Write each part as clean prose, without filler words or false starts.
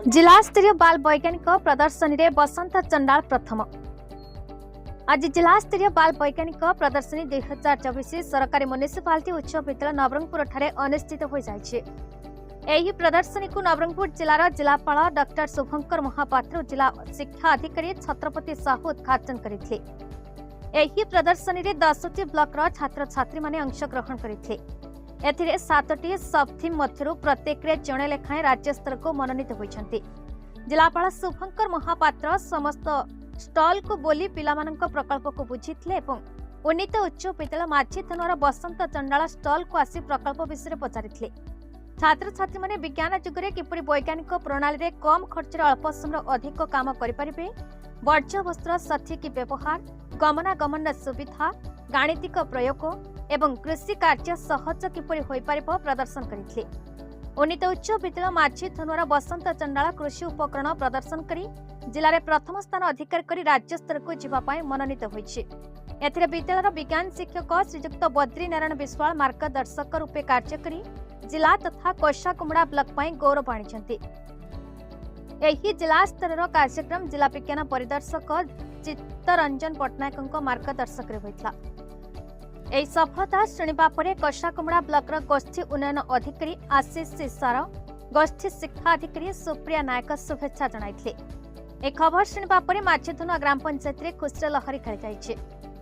जिला स्तरीय बाल वैज्ञानिक प्रदर्शनी रे बसंत चंडाल प्रथम। आज जिला स्तरीय बाल वैज्ञानिक प्रदर्शनी 2024 सरकारी म्युनिसिपालिटी उच्च विद्यालय नवरंगपुर ठारे अनुष्ठित हो जायछि। एही प्रदर्शनी को नवरंगपुर जिलार जिलापाल डॉक्टर शुभंकर महापात्र जिला शिक्षा अधिकारी छत्रपति साहू उद्घाटन करथिले। एही प्रदर्शनी रे 10टी ब्लॉक रो छात्र छात्री माने अंशग्रहण करथिले। एथिरे 7टी सब थीम मध्यरु प्रत्येक रे जणे लेखाएं राज्य स्तर को मनोनीत होइछन्ति। जिलापाल शुभंकर महापात्र समस्त स्टॉल को बोली पिलामानंक प्रकल्प को बुझिथिले एवं उन्नीत उच्च विद्यालय माझी थानार बसंत चंडाल स्टॉल को आसी प्रकल्प विषय पचारिथिले। छात्र छात्री माने विज्ञान जुगरे किपरि वैज्ञानिक प्रणाली रे कम खर्च रे अल्प समय अधिक काम करि परिबे, वर्ज्य वस्त्र सठिक व्यवहार, गमनागमन सुविधा, गाणितिक प्रयोग एवं कृषि कार्य सहज किपरि होई परिबो प्रदर्शन करिथिले। उन्नीत उच्च विद्यालय माझी थानार बसंत चंडाल कृषि उपकरण प्रदर्शन करी जिले में प्रथम स्थान अधिकार करी राज्य स्तर को जीवा पाए मनोनीत होइछि। एथिरे विद्यालयर विज्ञान शिक्षक श्रीजुक्त बद्री नारायण विश्वाल मार्गदर्शक रूपे कार्य करी जिला तथा कोषाकुमुड़ा ब्लॉक पाए गौरव आनिछन्ति। एही जिला स्तर कार्यक्रम जिला विज्ञान परिदर्शक चित्तरंजन पट्टनायक मार्गदर्शक होइथिला। एही सफलता शुणिबा परे कोषाकुमुड़ा ब्लॉक गोष्ठी उन्नयन अधिकारी आशीष सार, गोष्ठी शिक्षा अधिकारी सुप्रिया नायक शुभेच्छा जणाइथिले। ए खबर शुणिबा परे माझीधुना ग्राम पंचायत रे खुशी लहरी खेली जाइछे।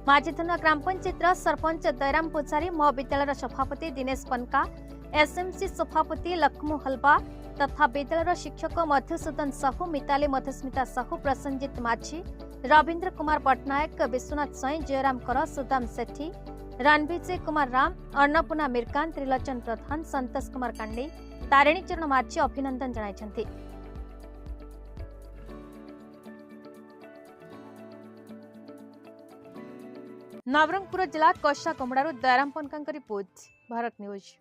माझीधुना ग्राम पंचायत सरपंच दयराम पुजारी, महाविद्यालय सभापति दिनेश पनका, एसएमसी सभापति लक्ष्मू हलबा तथा विद्यालय शिक्षक मधुसूदन साहू, मिताली मधुस्मिता साहू, प्रसन्नजित माझी, रविंद्र कुमार पट्टनायक, विश्वनाथ साई, जयराम कर, सुदाम सेठी, रणविजय कुमार राम, अन्नपूर्णा मिरकान, त्रिलोचन प्रधान, संतोष कुमार कांडे, तारिणी चरण माझी अभिनंदन जणाइछन्ति। नवरंगपुर जिला कोषाकुमुड़ारू दयाराम पनका रिपोर्ट, भारत न्यूज।